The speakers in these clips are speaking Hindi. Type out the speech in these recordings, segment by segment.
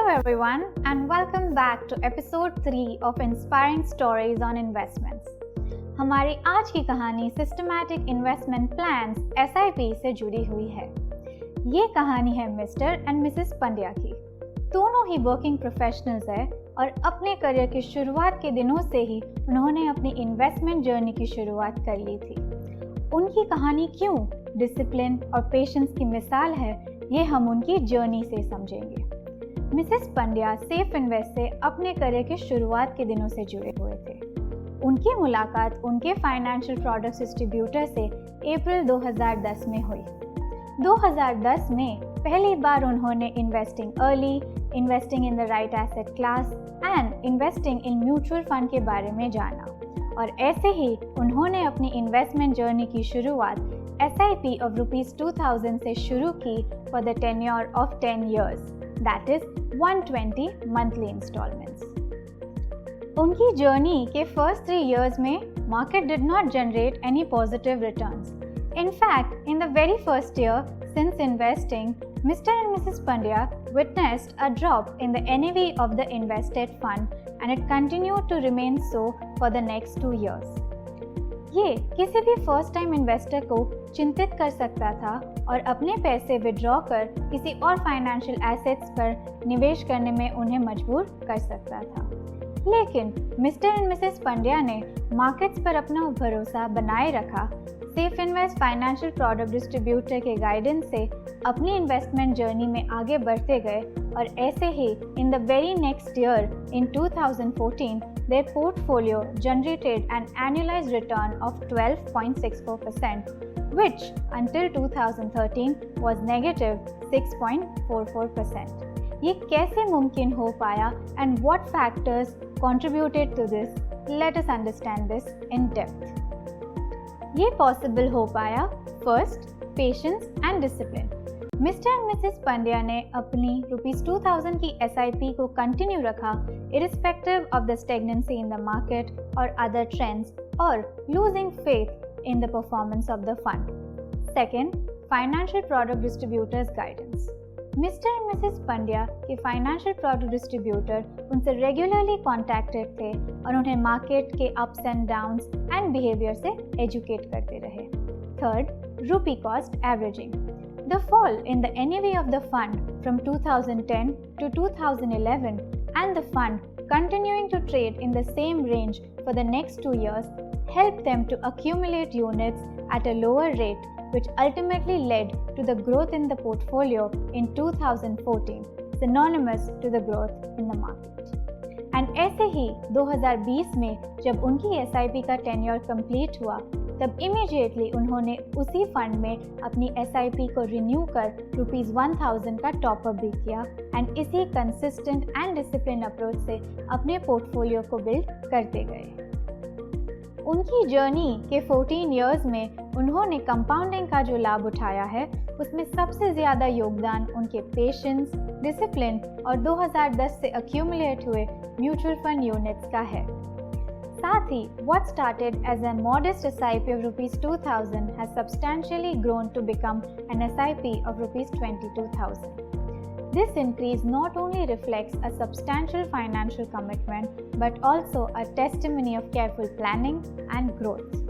Hello everyone and welcome back to episode 3 of Inspiring Stories on Investments. हमारी आज की कहानी सिस्टमैटिक इन्वेस्टमेंट प्लान्स SIP से जुड़ी हुई है। ये कहानी है मिस्टर एंड मिसेस पंड्या की। दोनों ही वर्किंग प्रोफेशनल्स हैं और अपने करियर की शुरुआत के दिनों से ही उन्होंने अपनी इन्वेस्टमेंट जर्नी की शुरुआत कर ली थी। उनकी कहानी क्यों डिसिप्लिन और पेशेंस की मिसाल है, ये हम उनकी जर्नी से समझेंगे। मिसेस पंड्या सेफ इन्वेस्ट से अपने करियर की शुरुआत के दिनों से जुड़े हुए थे। उनकी मुलाकात उनके फाइनेंशियल प्रोडक्ट्स डिस्ट्रीब्यूटर से अप्रैल 2010 में हुई। 2010 में पहली बार उन्होंने investing early, investing in the right asset class and investing in mutual fund के बारे में जाना और ऐसे ही उन्होंने अपनी इन्वेस्टमेंट जर्नी की शुरुआत SIP of ₹2000 से शुरू की for the tenure of 10 years, that is 120 monthly installments. उनकी जर्नी के फर्स्ट 3 years में market did not generate any positive returns. In fact, in the very first year since investing, Mr. and Mrs. Pandya witnessed a drop in the NAV of the invested fund and it continued to remain so for the next 2 years. ये किसी भी फर्स्ट टाइम इन्वेस्टर को चिंतित कर सकता था और अपने पैसे विड्रॉ कर किसी और फाइनेंशियल एसेट्स पर निवेश करने में उन्हें मजबूर कर सकता था। लेकिन मिस्टर एंड मिसेस पंड्या ने मार्केट्स पर अपना भरोसा बनाए रखा। Safe invest financial product distributor के गाइडेंस से अपनी इन्वेस्टमेंट जर्नी में आगे बढ़ते गए और ऐसे ही in the very next year in 2014 their portfolio generated an annualized return of 12.64%, which until 2013 was negative 6.44%. ये कैसे मुमकिन हो पाया and what factors contributed to this? Let us understand this in depth. ये possible हो पाया first, patience and discipline. Mister and Mrs Pandya ने अपनी ₹2000 की SIP को कंटिन्यू रखा irrespective of the stagnancy in the market or other trends or losing faith in the performance of the fund. Second, financial product distributors guidance. Mister and Mrs Pandya के फाइनेंशियल प्रोडक्ट डिस्ट्रीब्यूटर उनसे रेगुलरली कॉन्टैक्टेड थे और उन्हें मार्केट के ups and downs and behaviour से एजुकेट करते रहे। थर्ड, रूपी cost averaging. The fall in the NAV of the fund from 2010 to 2011 and the fund continuing to trade in the same range for the next 2 years helped them to accumulate units at a lower rate, which ultimately led to the growth in the portfolio in 2014, synonymous to the growth in the market. And ऐसे ही 2020 में जब उनकी SIP का टेन्योर कंप्लीट हुआ तब इमीडिएटली उन्होंने उसी फंड में अपनी SIP को रिन्यू कर ₹1000 का टॉपअप भी किया एंड इसी कंसिस्टेंट एंड डिसिप्लिन अप्रोच से अपने पोर्टफोलियो को बिल्ड करते गए। उनकी जर्नी के 14 इयर्स में उन्होंने कंपाउंडिंग का जो लाभ उठाया है उसमें सबसे ज़्यादा योगदान उनके पेशेंस, डिसिप्लिन और 2010 से अक्यूमुलेट हुए म्यूचुअल फंड यूनिट्स का है। साथ ही what started as a modest SIP of ₹2000 has substantially grown to become an SIP of ₹22,000. This increase not only reflects a substantial financial commitment but also a testimony of careful planning and growth.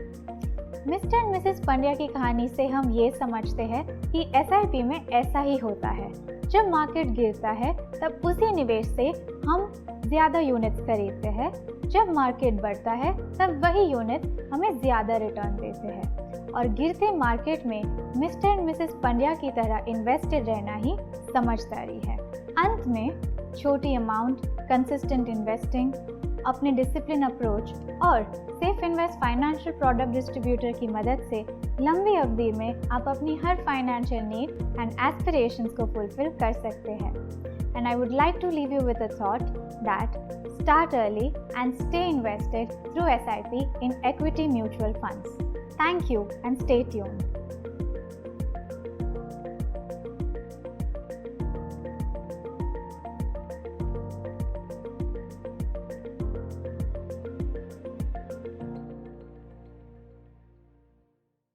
Mister and Mrs Pandya की कहानी से हम ये समझते हैं कि SIP में ऐसा ही होता है। जब मार्केट गिरता है तब उसी निवेश से हम ज़्यादा यूनिट्स खरीदते हैं, जब मार्केट बढ़ता है तब वही यूनिट हमें ज़्यादा रिटर्न देते हैं और गिरते मार्केट में मिस्टर एंड मिसेस पंड्या की तरह इन्वेस्टेड रहना ही समझदारी है। अंत में छोटी अमाउंट, कंसिस्टेंट इन्वेस्टिंग, अपने डिसिप्लिन अप्रोच और safe invest financial product distributor की मदद से लंबी अवधि में आप अपनी हर फाइनेंशियल नीड एंड एस्पिरेशंस को फुलफिल कर सकते हैं। And I would like to leave you with a thought that start early and stay invested through SIP in equity mutual funds. Thank you and stay tuned.